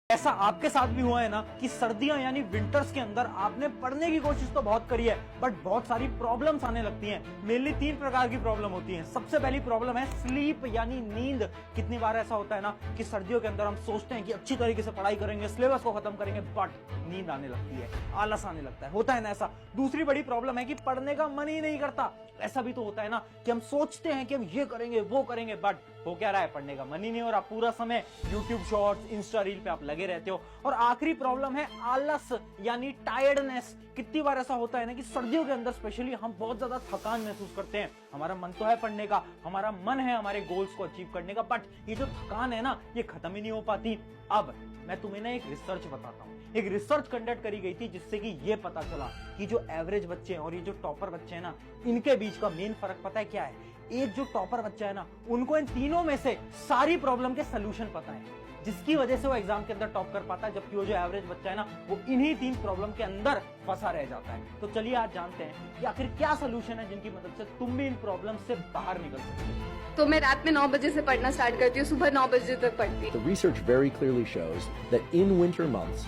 ऐसा आपके साथ भी हुआ है ना कि सर्दियां यानी विंटर्स के अंदर आपने पढ़ने की कोशिश तो बहुत करी है बट बहुत सारी प्रॉब्लम्स आने लगती हैं। मेनली 3 प्रकार की प्रॉब्लम होती हैं। सबसे पहली प्रॉब्लम है स्लीप यानी नींद। कितनी बार ऐसा होता है ना कि सर्दियों के अंदर हम सोचते हैं कि अच्छी तरीके से पढ़ाई करेंगे, सिलेबस को खत्म करेंगे, बट नींद आने लगती है, आलस आने लगता है, होता है ना ऐसा। दूसरी बड़ी प्रॉब्लम है कि पढ़ने का मन ही नहीं करता। ऐसा भी तो होता है ना कि हम सोचते हैं कि हम ये करेंगे वो करेंगे बट हो क्या रहा है, पढ़ने का मन ही नहीं हो रहा। पूरा समय यूट्यूब शॉर्ट्स, इंस्टा रील पे आप लगे रहते हो। और आखिरी प्रॉब्लम है आलस यानी टायर्डनेस। कितनी बार ऐसा होता है ना कि सर्दियों के अंदर स्पेशली हम बहुत ज्यादा थकान महसूस करते हैं। हमारा मन तो है पढ़ने का, हमारा मन है हमारे गोल्स को अचीव करने का, बट ये जो थकान है ना ये खत्म ही नहीं हो पाती। अब मैं तुम्हें ना एक रिसर्च बताता हूँ। एक रिसर्च कंडक्ट करी गई थी जिससे कि ये पता चला कि जो एवरेज बच्चे हैं और ये जो टॉपर बच्चे हैं ना, इनके बीच का मेन फर्क पता है क्या है। एक जो टॉपर बच्चा है ना, उनको इन तीनों में से सारी प्रॉब्लम के सोल्यूशन पता है, जिसकी वजह से वो एग्जाम के अंदर टॉप कर पाता है। जबकि वो जो एवरेज बच्चा है ना, वो इन्हीं 3 प्रॉब्लम के अंदर फंसा रह जाता है। तो चलिए आज जानते हैं कि आखिर क्या सोल्यूशन है जिनकी मदद से तुम भी इन प्रॉब्लम से बाहर निकल सकते हो। तो मैं रात में 9 बजे से पढ़ना स्टार्ट करती हूँ, सुबह 9 बजे तक पढ़ती हूँ। The research very clearly shows that in winter months,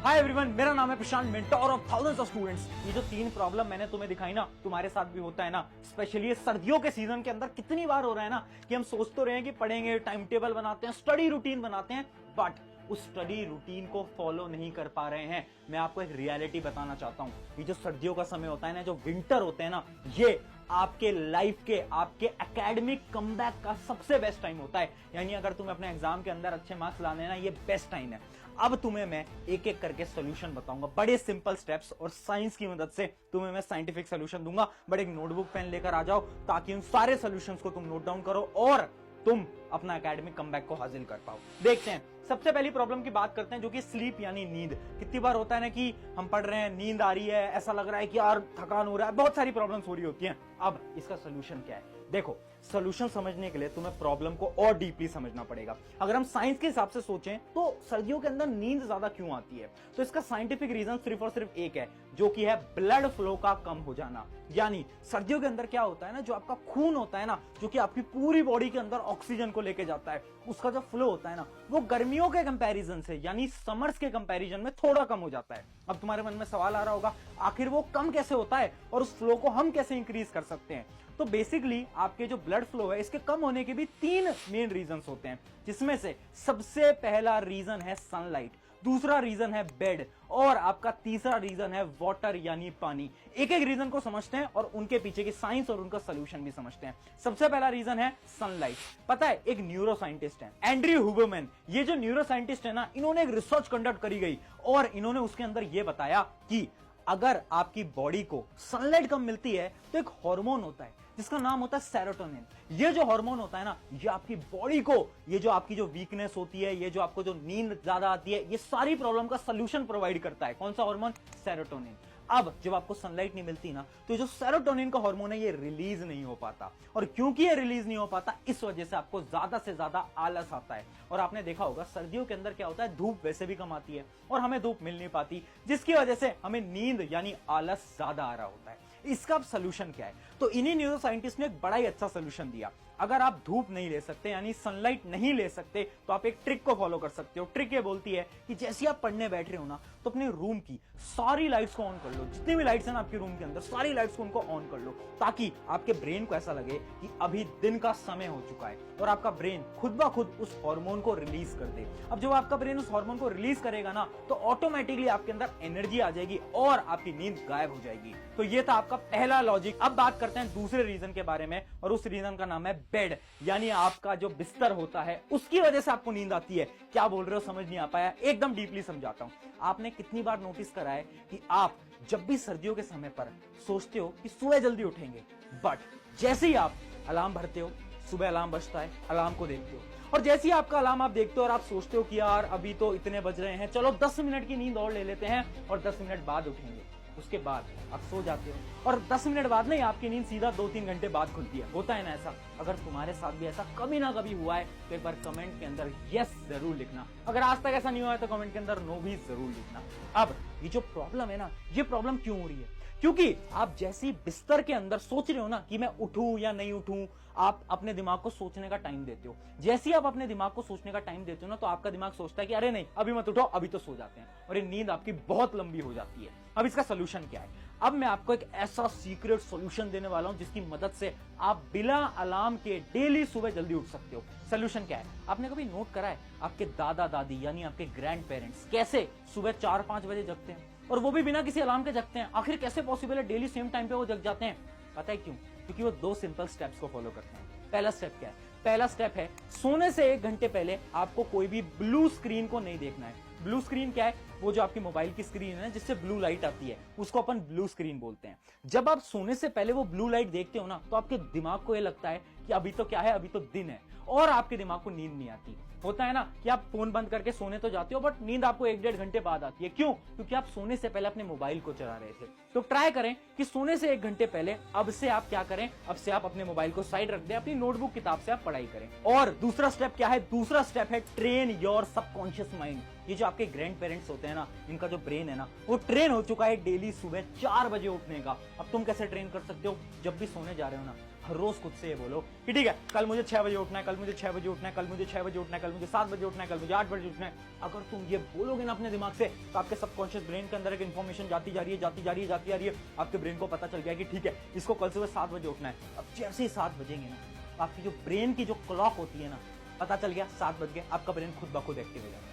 hi everyone, मेरा नाम है Prashant, mentor of thousands of students. ये जो 3 प्रॉब्लम मैंने तुम्हें दिखाई ना, तुम्हारे साथ भी होता है ना। स्पेशली सर्दियों के सीजन के अंदर कितनी बार हो रहा है ना कि हम सोच तो रहे हैं कि पढ़ेंगे, टाइम टेबल बनाते हैं, स्टडी रूटीन बनाते हैं, बट उस स्टडी रूटीन को फॉलो नहीं कर पा रहे हैं। मैं आपको एक रियलिटी बताना चाहता हूं। ये जो सर्दियों का समय होता है ना, जो विंटर होते हैं ना, ये आपके लाइफ के, आपके एकेडमिक कमबैक का सबसे बेस्ट टाइम होता है। यानी अगर तुम्हें अपने एग्जाम के अंदर अच्छे मार्क्स लाने हैं ना, ये बेस्ट टाइम है। अब तुम्हें मैं एक एक करके सोल्यूशन बताऊंगा, बड़े सिंपल स्टेप्स, और साइंस की मदद से तुम्हें मैं साइंटिफिक सोल्यूशन दूंगा। बट एक नोटबुक पेन लेकर आ जाओ ताकि उन सारे सोल्यूशंस को तुम नोट डाउन करो और तुम अपना एकेडमिक कमबैक को हासिल कर पाओ। देखते हैं, सबसे पहली प्रॉब्लम की बात करते हैं, जो कि स्लीप यानी नींद। कितनी बार होता है ना कि हम पढ़ रहे हैं, नींद आ रही है, ऐसा लग रहा है कि यार थकान हो रहा है, बहुत सारी प्रॉब्लम्स हो रही होती हैं। अब इसका सोल्यूशन क्या है? देखो, सोल्यूशन समझने के लिए तुम्हें प्रॉब्लम को और डीपली समझना पड़ेगा। अगर हम साइंस के हिसाब से सोचें तो सर्दियों के अंदर नींद ज्यादा क्यों आती है, तो इसका साइंटिफिक रीजन सिर्फ और सिर्फ एक है, जो कि है ब्लड फ्लो का कम हो जाना। यानी सर्दियों के अंदर क्या होता है ना, जो आपका खून होता है ना, जो कि आपकी पूरी बॉडी के अंदर ऑक्सीजन को लेके जाता है, उसका जो फ्लो होता है ना, वो गर्मियों के कंपैरिजन से यानी समर्स के कंपैरिजन में थोड़ा कम हो जाता है। अब तुम्हारे मन में सवाल आ रहा होगा, आखिर वो कम कैसे होता है और उस फ्लो को हम कैसे इंक्रीज कर सकते हैं? तो बेसिकली आपके जो ब्लड फ्लो है, इसके कम होने के भी 3 मेन रीजंस होते हैं, जिसमें से सबसे पहला रीजन है सनलाइट, दूसरा रीजन है बेड, और आपका तीसरा रीजन है वाटर यानी पानी। एक एक रीजन को समझते हैं और उनके पीछे की साइंस और उनका सोल्यूशन भी समझते हैं। सबसे पहला रीजन है सनलाइट। पता है, एक न्यूरो साइंटिस्ट है एंड्रयू हुबरमैन। ये जो न्यूरो साइंटिस्ट है ना, इन्होंने एक रिसर्च कंडक्ट करी गई और इन्होंने उसके अंदर यह बताया कि अगर आपकी बॉडी को सनलाइट कम मिलती है तो एक हार्मोन होता है जिसका नाम होता है सेरोटोनिन। ये जो हार्मोन होता है ना, ये आपकी बॉडी को, ये जो आपकी जो वीकनेस होती है, ये जो आपको जो नींद ज्यादा आती है, ये सारी प्रॉब्लम का सोल्यूशन प्रोवाइड करता है। कौन सा हार्मोन? सेरोटोनिन। अब जब आपको सनलाइट नहीं मिलती ना, तो जो सेरोटोनिन का हार्मोन है ये रिलीज नहीं हो पाता, और क्योंकि ये रिलीज नहीं हो पाता, इस वजह से आपको ज्यादा से ज्यादा आलस आता है। और आपने देखा होगा सर्दियों के अंदर क्या होता है, धूप वैसे भी कम आती है और हमें धूप मिल नहीं पाती, जिसकी वजह से हमें नींद यानी आलस ज्यादा आ रहा होता है। इसका अब सोल्यूशन क्या है? तो इन्हीं न्यूरो साइंटिस्ट ने एक बड़ा ही अच्छा सोल्यूशन दिया। अगर आप धूप नहीं ले सकते यानी सनलाइट नहीं ले सकते, तो आप एक ट्रिक को फॉलो कर सकते हो। ट्रिक ये बोलती है कि जैसे आप पढ़ने बैठ रहे हो ना, तो अपने रूम की सारी लाइट्स को ऑन कर लो। जितनी भी लाइट्स हैं ना आपके रूम के अंदर, सारी लाइट्स को उनको ऑन कर लो, ताकि आपके ब्रेन को ऐसा लगे कि अभी दिन का समय हो चुका है और आपका ब्रेन खुद ब खुद उस हार्मोन को रिलीज कर दे। अब जब आपका ब्रेन उस हार्मोन को रिलीज करेगा ना, तो ऑटोमेटिकली आपके अंदर एनर्जी आ जाएगी और आपकी नींद गायब हो जाएगी। तो ये था आपका पहला लॉजिक। अब बात करते हैं दूसरे रीजन के बारे में, और उस रीजन का नाम है बेड, यानी आपका जो बिस्तर होता है, उसकी वजह से आपको नींद आती है। क्या बोल रहे हो, समझ नहीं आ पाया? एकदम डीपली समझाता हूं। आपने कितनी बार नोटिस करा है कि आप जब भी सर्दियों के समय पर सोचते हो कि सुबह जल्दी उठेंगे, बट जैसे ही आप अलार्म भरते हो, सुबह अलार्म बजता है, अलार्म को देखते हो, और जैसे ही आपका अलार्म आप देखते हो और आप सोचते हो कि यार अभी तो इतने बज रहे हैं, चलो 10 मिनट की नींद और ले लेते हैं और 10 मिनट बाद उठेंगे, उसके बाद आप सो जाते हो और 10 मिनट बाद नहीं, आपकी नींद सीधा 2-3 घंटे बाद खुलती है। होता है ना ऐसा? अगर तुम्हारे साथ भी ऐसा कभी ना कभी हुआ है तो एक बार कमेंट के अंदर यस जरूर लिखना। अगर आज तक ऐसा नहीं हुआ है तो कमेंट के अंदर नो भी जरूर लिखना। अब ये जो प्रॉब्लम है ना, ये प्रॉब्लम क्यों हो रही है? क्योंकि आप जैसी बिस्तर के अंदर सोच रहे हो ना कि मैं उठूं या नहीं उठूं, आप अपने दिमाग को सोचने का टाइम देते हो। जैसे ही आप अपने दिमाग को सोचने का टाइम देते हो ना, तो आपका दिमाग सोचता है कि अरे नहीं अभी मत उठो, अभी तो सो जाते हैं, और ये नींद आपकी बहुत लंबी हो जाती है। अब इसका सोल्यूशन क्या है? अब मैं आपको एक ऐसा सीक्रेट सॉल्यूशन देने वाला हूं जिसकी मदद से आप बिना अलार्म के डेली सुबह जल्दी उठ सकते हो। सोल्यूशन क्या है? आपने कभी नोट करा है आपके दादा दादी यानी आपके ग्रैंड पेरेंट्स कैसे सुबह 4-5 बजे जगते हैं, और वो भी बिना किसी अलार्म के जगते हैं? आखिर कैसे पॉसिबल है डेली सेम टाइम पे वो जग जाते हैं? पता है क्यों? क्योंकि वो 2 सिंपल स्टेप्स को फॉलो करते हैं। पहला स्टेप क्या है? पहला स्टेप है सोने से 1 घंटे पहले आपको कोई भी ब्लू स्क्रीन को नहीं देखना है। ब्लू स्क्रीन क्या है? वो जो आपकी मोबाइल की स्क्रीन है जिससे ब्लू लाइट आती है, उसको अपन ब्लू स्क्रीन बोलते हैं। जब आप सोने से पहले वो ब्लू लाइट देखते हो ना, तो आपके दिमाग को ये लगता है कि अभी तो क्या है, अभी तो दिन है, और आपके दिमाग को नींद नहीं आती। होता है ना कि आप फोन बंद करके सोने तो जाते हो, बट नींद आपको 1-1.5 घंटे बाद आती है। क्यों? क्योंकि आप सोने से पहले अपने मोबाइल को चला रहे थे। तो ट्राई करें कि सोने से 1 घंटे पहले अब से आप क्या करें, अब से आप अपने मोबाइल को साइड रख दें, अपनी नोटबुक किताब से आप पढ़ाई करें। और दूसरा स्टेप क्या है? दूसरा स्टेप है ट्रेन योर सबकॉन्शियस माइंड। ये जो आपके ग्रैंड पेरेंट्स होते हैं ना, इनका जो ब्रेन है ना, वो ट्रेन हो चुका है डेली सुबह 4 बजे उठने का। अब तुम कैसे ट्रेन कर सकते हो? जब भी सोने जा रहे हो ना, हर रोज खुद से ये बोलो कि ठीक है, कल मुझे 6 बजे उठना है, कल मुझे 6 बजे उठना है, कल मुझे 6 बजे उठना है, कल मुझे 7 बजे उठना है, कल मुझे 8 बजे उठना है। अगर तुम ये बोलोगे ना अपने दिमाग से, तो आपके सबकॉन्शियस ब्रेन के अंदर एक इन्फॉर्मेशन जाती जा रही है, जाती जा रही है, जाती जा रही है। आपके ब्रेन को पता चल गया कि ठीक है, इसको कल सुबह 7 बजे उठना है। अब जैसे ही 7 बजेंगे ना, आपकी जो ब्रेन की जो क्लॉक होती है ना, पता चल गया 7 बज गए, आपका ब्रेन खुद ब खुद एक्टिव हो जाएगा।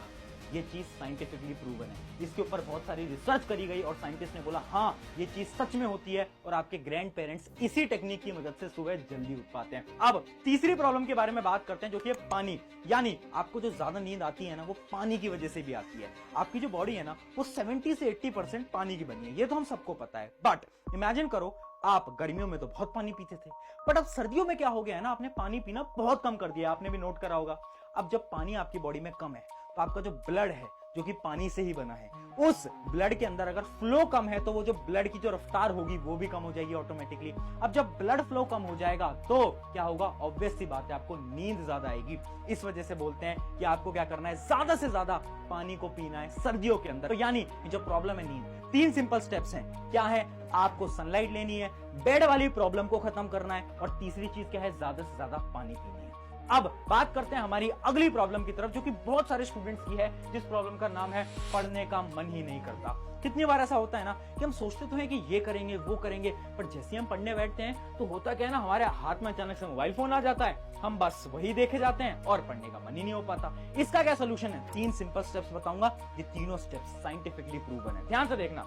ये चीज साइंटिफिकली प्रूवन है। इसके ऊपर बहुत सारी रिसर्च करी गई और साइंटिस्ट ने बोला हाँ ये चीज सच में होती है, और आपके ग्रैंड पेरेंट्स इसी टेक्निक की मदद से सुबह जल्दी उठ पाते हैं। अब तीसरी प्रॉब्लम के बारे में बात करते हैं, जो कि है पानी। यानी आपको जो ज्यादा नींद आती है ना, वो पानी की वजह से भी आती है। आपकी जो बॉडी है ना, वो 70 से 80% पानी की बनी है, ये तो हम सबको पता है। बट इमेजिन करो, आप गर्मियों में तो बहुत पानी पीते थे, बट अब सर्दियों में क्या हो गया है ना, आपने पानी पीना बहुत कम कर दिया। आपने भी नोट करा होगा। अब जब पानी आपकी बॉडी में कम है, तो आपका जो ब्लड है, जो कि पानी से ही बना है, उस ब्लड के अंदर अगर फ्लो कम है, तो वो जो ब्लड की जो रफ्तार होगी वो भी कम हो जाएगी ऑटोमेटिकली। अब जब ब्लड फ्लो कम हो जाएगा तो क्या होगा? ऑब्वियस सी बात है, आपको नींद ज्यादा आएगी। इस वजह से बोलते हैं कि आपको क्या करना है, ज्यादा से ज्यादा पानी को पीना है सर्दियों के अंदर। तो यानी जो प्रॉब्लम है नींद, 3 सिंपल स्टेप्स हैं। क्या है? आपको सनलाइट लेनी है, बेड वाली प्रॉब्लम को खत्म करना है, और तीसरी चीज क्या है? ज्यादा से ज्यादा पानी पीना है। अब बात करते हैं हमारी अगली प्रॉब्लम की तरफ, जो कि बहुत सारे स्टूडेंट्स की है, जिस प्रॉब्लम का नाम है पढ़ने का मन ही नहीं करता। कितनी बार ऐसा होता है ना कि हम सोचते तो हैं कि ये करेंगे वो करेंगे, पर जैसे ही हम पढ़ने बैठते हैं तो होता क्या है ना, हमारे हाथ में अचानक से मोबाइल फोन आ जाता है, हम बस वही देखे जाते हैं और पढ़ने का मन ही नहीं हो पाता। इसका क्या सोल्यूशन है? 3 सिंपल स्टेप्स बताऊंगा। ये तीनों स्टेप्स साइंटिफिकली प्रूवन है। ध्यान से देखना,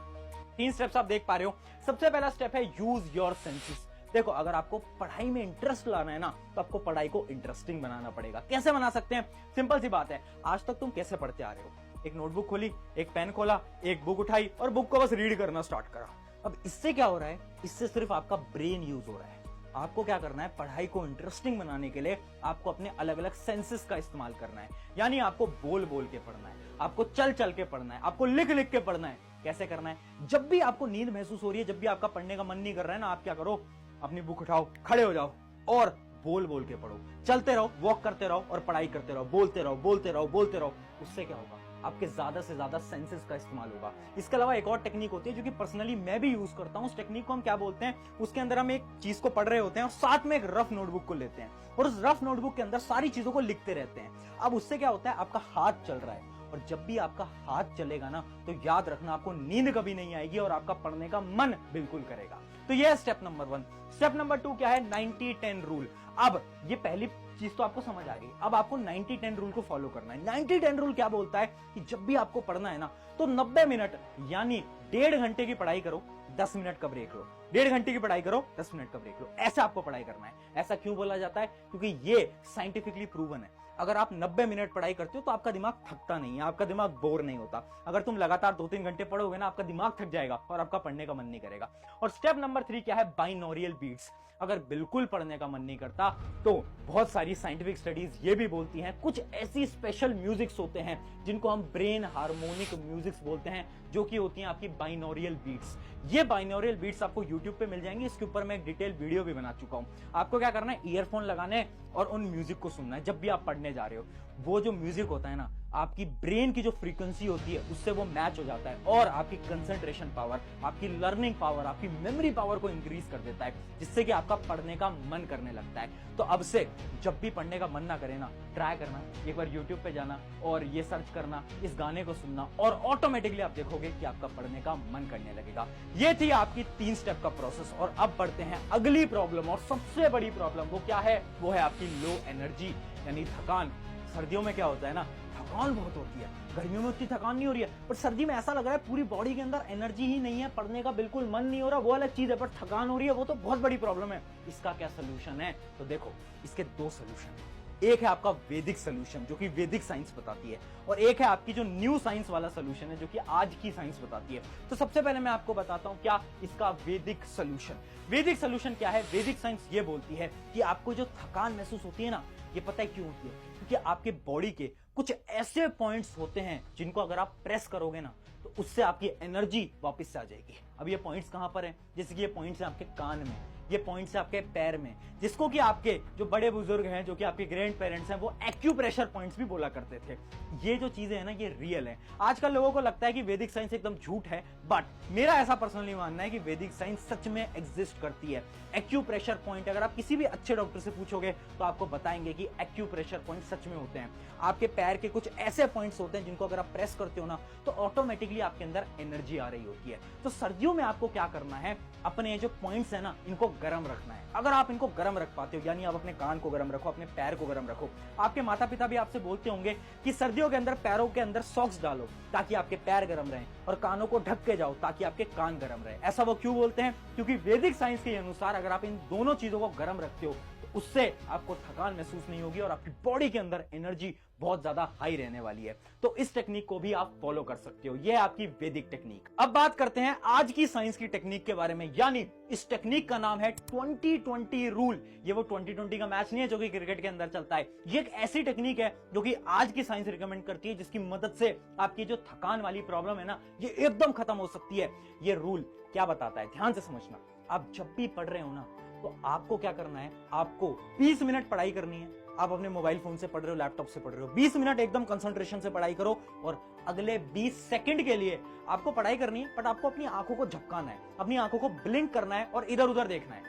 3 स्टेप्स आप देख पा रहे हो। सबसे पहला स्टेप है यूज योर सेंसेस। देखो, अगर आपको पढ़ाई में इंटरेस्ट लाना है ना, तो आपको पढ़ाई को इंटरेस्टिंग बनाना पड़ेगा। कैसे बना सकते हैं? सिंपल सी बात है, आज तक तुम कैसे पढ़ते आ रहे हो? एक नोटबुक खोली, एक पेन खोला, एक बुक उठाई और बुक को बस रीड करना स्टार्ट करा। अब इससे क्या हो रहा है? इससे सिर्फ आपका ब्रेन यूज हो रहा है। आपको क्या करना है? पढ़ाई को इंटरेस्टिंग बनाने के लिए आपको अपने अलग अलग सेंसेस का इस्तेमाल करना है। यानी आपको बोल बोल के पढ़ना है, आपको चल चल के पढ़ना है, आपको लिख लिख के पढ़ना है। कैसे करना है? जब भी आपको नींद महसूस हो रही है, जब भी आपका पढ़ने का मन नहीं कर रहा है ना, आप क्या करो? अपनी बुक उठाओ, खड़े हो जाओ और बोल बोल के पढ़ो। चलते रहो, वॉक करते रहो और पढ़ाई करते रहो, बोलते रहो बोलते रहो बोलते रहो। उससे क्या होगा? आपके ज्यादा से ज्यादा सेंसेस का इस्तेमाल होगा। इसके अलावा एक और टेक्निक होती है जो कि पर्सनली मैं भी यूज करता हूं। उस टेक्निक को हम क्या बोलते हैं? उसके अंदर हम एक चीज को पढ़ रहे होते हैं और साथ में एक रफ नोटबुक को लेते हैं, और उस रफ नोटबुक के अंदर सारी चीजों को लिखते रहते हैं। अब उससे क्या होता है? आपका हाथ चल रहा है, और जब भी आपका हाथ चलेगा ना, तो याद रखना आपको नींद कभी नहीं आएगी और आपका पढ़ने का मन बिल्कुल करेगा। तो यह है स्टेप नंबर 1। स्टेप नंबर 2 क्या है? 90-10 रूल। अब ये पहली चीज तो आपको समझ आ गई। अब आपको 90-10 रूल को फॉलो करना है। 90-10 रूल क्या बोलता है कि जब भी आपको पढ़ना है ना, तो 90 मिनट यानी 1.5 घंटे की पढ़ाई करो, 10 मिनट का ब्रेक लो। 1.5 घंटे की पढ़ाई करो, 10 मिनट का ब्रेक लो। ऐसा आपको पढ़ाई करना है। ऐसा क्यों बोला जाता है? क्योंकि ये साइंटिफिकली प्रूवन है। अगर आप 90 मिनट पढ़ाई करते हो तो आपका दिमाग थकता नहीं है, आपका दिमाग बोर नहीं होता। अगर तुम लगातार 2-3 घंटे पढ़ोगे ना, आपका दिमाग थक जाएगा और आपका पढ़ने का मन नहीं करेगा। और स्टेप नंबर 3 क्या है? बाइनोरियल बीट्स। अगर बिल्कुल पढ़ने का मन नहीं करता, तो बहुत सारी साइंटिफिक स्टडीज ये भी बोलती हैं, कुछ ऐसी स्पेशल म्यूजिक्स होते हैं जिनको हम ब्रेन हार्मोनिक म्यूजिक्स बोलते हैं, जो कि होती हैं आपकी बाइनोरियल बीट्स। ये बाइनोरियल बीट्स आपको यूट्यूब पे मिल जाएंगी। इसके ऊपर मैं एक डिटेल वीडियो भी बना चुका हूं। आपको क्या करना है? ईयरफोन लगाने और उन म्यूजिक को सुनना है जब भी आप पढ़ने पढ़ने जा रहे हो, वो जो म्यूजिक होता है ना, आपकी ब्रेन की जो फ्रीक्वेंसी होती है उससे वो मैच हो जाता है और आपकी कंसंट्रेशन पावर, आपकी लर्निंग पावर, आपकी मेमोरी पावर को इंक्रीज कर देता है, जिससे कि आपका पढ़ने का मन करने लगता है। तो अब से जब भी पढ़ने का मन ना करे ना, ट्राई करना, एक बार YouTube पे जाना और ये सर्च करना, इस गाने को सुनना, और ऑटोमेटिकली आप देखोगे कि आपका पढ़ने का मन करने लगेगा। ये थी आपकी 3 स्टेप का प्रोसेस। और अब बढ़ते हैं अगली प्रॉब्लम, और सबसे बड़ी प्रॉब्लम वो क्या है? वो है आपकी लो एनर्जी, यानी थकान। सर्दियों में क्या होता है ना, थकान बहुत होती है। गर्मियों में उतनी थकान नहीं हो रही है, पर सर्दी में ऐसा लग रहा है पूरी बॉडी के अंदर एनर्जी ही नहीं है, पढ़ने का बिल्कुल मन नहीं हो रहा, वो अलग चीज है, पर थकान हो रही है, वो तो बहुत बड़ी प्रॉब्लम है। इसका क्या सोल्यूशन है? तो देखो, इसके 2 सोल्यूशन है। एक है आपका वैदिक सोल्यूशन, जो कि वैदिक साइंस बताती है, और एक है आपकी जो न्यू साइंस वाला सोल्यूशन है, जो कि आज की साइंस बताती है। तो सबसे पहले मैं आपको बताता हूं क्या इसका वैदिक सोल्यूशन। वैदिक सोल्यूशन क्या है? वैदिक साइंस ये बोलती है कि आपको जो थकान महसूस होती है ना, ये पता है क्यों होती है? क्योंकि आपके बॉडी के कुछ ऐसे पॉइंट्स होते हैं जिनको अगर आप प्रेस करोगे ना, तो उससे आपकी एनर्जी वापस से आ जाएगी। अब ये पॉइंट्स कहां पर हैं? जैसे कि ये पॉइंट्स हैं आपके कान में, ये पॉइंट्स है आपके पैर में, जिसको कि आपके जो बड़े बुजुर्ग हैं, जो कि आपके ग्रैंड पेरेंट्स हैं, वो एक्यूप्रेशर पॉइंट्स भी बोला करते थे। ये जो चीजें हैं ना, ये रियल है। आजकल लोगों को लगता है कि वैदिक साइंस एकदम झूठ है, बट मेरा ऐसा पर्सनली मानना है कि वैदिक साइंस सच में एग्जिस्ट करती है। एक्यूप्रेशर पॉइंट अगर आप किसी भी अच्छे डॉक्टर से पूछोगे तो आपको बताएंगे कि एक्यूप्रेशर पॉइंट सच में होते हैं। आपके पैर के कुछ ऐसे पॉइंट्स होते हैं जिनको अगर आप प्रेस करते हो ना, तो ऑटोमेटिकली आपके अंदर एनर्जी आ रही होती है। तो सर्दियों में आपको क्या करना है? अपने जो पॉइंट्स है ना, इनको गर्म रखना है। अगर आप इनको गर्म रख पाते हो, यानी आप अपने कान को गर्म रखो, अपने पैर को गर्म रखो। आपके माता पिता भी आपसे बोलते होंगे कि सर्दियों के अंदर पैरों के अंदर सॉक्स डालो ताकि आपके पैर गर्म रहें, और कानों को ढक के जाओ ताकि आपके कान गर्म रहे। ऐसा वो क्यों बोलते हैं? क्योंकि वैदिक साइंस के अनुसार अगर आप इन दोनों चीजों को गर्म रखते हो, तो उससे आपको थकान महसूस नहीं होगी और आपकी बॉडी के अंदर एनर्जी बहुत ज्यादा हाई रहने वाली है। तो इस टेक्निक को भी आप फॉलो कर सकते हो। यह है आपकी वैदिक टेक्निक। अब बात करते हैं आज की साइंस की टेक्निक के बारे में, यानी इस टेक्निक का नाम है 20-20 रूल। ये वो 20-20 का मैच नहीं है जो कि क्रिकेट के अंदर चलता है। ये एक ऐसी टेक्निक है जो कि आज की साइंस रिकमेंड करती है, जिसकी मदद से आपकी जो थकान वाली प्रॉब्लम है ना, ये एकदम खत्म हो सकती है। ये रूल क्या बताता है, ध्यान से समझना। आप जब भी पढ़ रहे हो ना, तो आपको क्या करना है? आपको 20 मिनट पढ़ाई करनी है। आप अपने मोबाइल फोन से पढ़ रहे हो, लैपटॉप से पढ़ रहे हो, 20 मिनट एकदम कंसंट्रेशन से पढ़ाई करो, और अगले 20 सेकंड के लिए आपको पढ़ाई करनी है, बट आपको अपनी आंखों को झपकाना है, अपनी आंखों को ब्लिंक करना है और इधर उधर देखना है।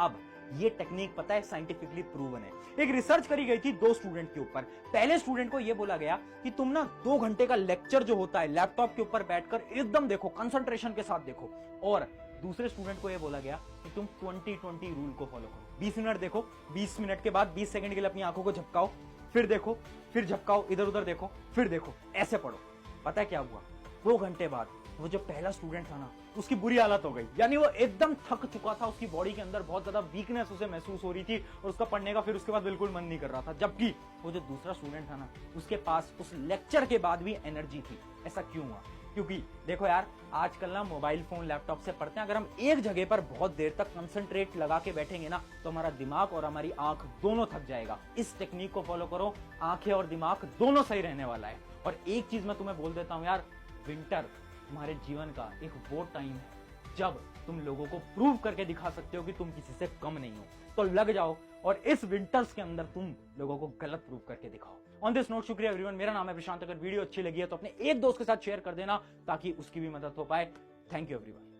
अब ये टेक्निक पता है साइंटिफिकली प्रूवन है। एक रिसर्च करी गई थी 2 स्टूडेंट के ऊपर। पहले स्टूडेंट को यह बोला गया कि तुम ना 2 घंटे का लेक्चर जो होता है लैपटॉप के ऊपर बैठकर एकदम देखो, कंसंट्रेशन के साथ देखो, और दूसरे स्टूडेंट को यह बोला गया कि तुम 20-20 रूल को फॉलो करो। 20 मिनट देखो, 20 मिनट के बाद 20 सेकंड के लिए अपनी आंखों को झपकाओ, फिर देखो, फिर झपकाओ, इधर उधर देखो, फिर देखो, ऐसे पढ़ो। पता है क्या हुआ? 2 घंटे बाद वो जो पहला स्टूडेंट था ना, उसकी बुरी हालत हो गई, यानी वो एकदम थक चुका था, उसकी बॉडी के अंदर बहुत ज्यादा वीकनेस उसे महसूस हो रही थी, और उसका पढ़ने का फिर उसके बाद बिल्कुल मन नहीं कर रहा था। जबकि वो जो दूसरा स्टूडेंट था ना, उसके पास उस लेक्चर के बाद भी एनर्जी थी। ऐसा क्यों हुआ? क्योंकि देखो यार, आजकल ना मोबाइल फोन लैपटॉप से पढ़ते हैं, अगर हम एक जगह पर बहुत देर तक कंसंट्रेट लगा के बैठेंगे ना, तो हमारा दिमाग और हमारी आंख दोनों थक जाएगा। इस टेक्निक को फॉलो करो, आंखें और दिमाग दोनों सही रहने वाला है। और एक चीज मैं तुम्हें बोल देता हूं यार, विंटर तुम्हारे जीवन का एक वो टाइम है जब तुम लोगों को प्रूव करके दिखा सकते हो कि तुम किसी से कम नहीं हो। तो लग जाओ और इस विंटर्स के अंदर तुम लोगों को गलत प्रूव करके दिखाओ। ऑन दिस नोट, शुक्रिया एवरीवन। मेरा नाम है प्रशांत। अगर वीडियो अच्छी लगी है तो अपने एक दोस्त के साथ शेयर कर देना ताकि उसकी भी मदद हो पाए। Thank you everyone.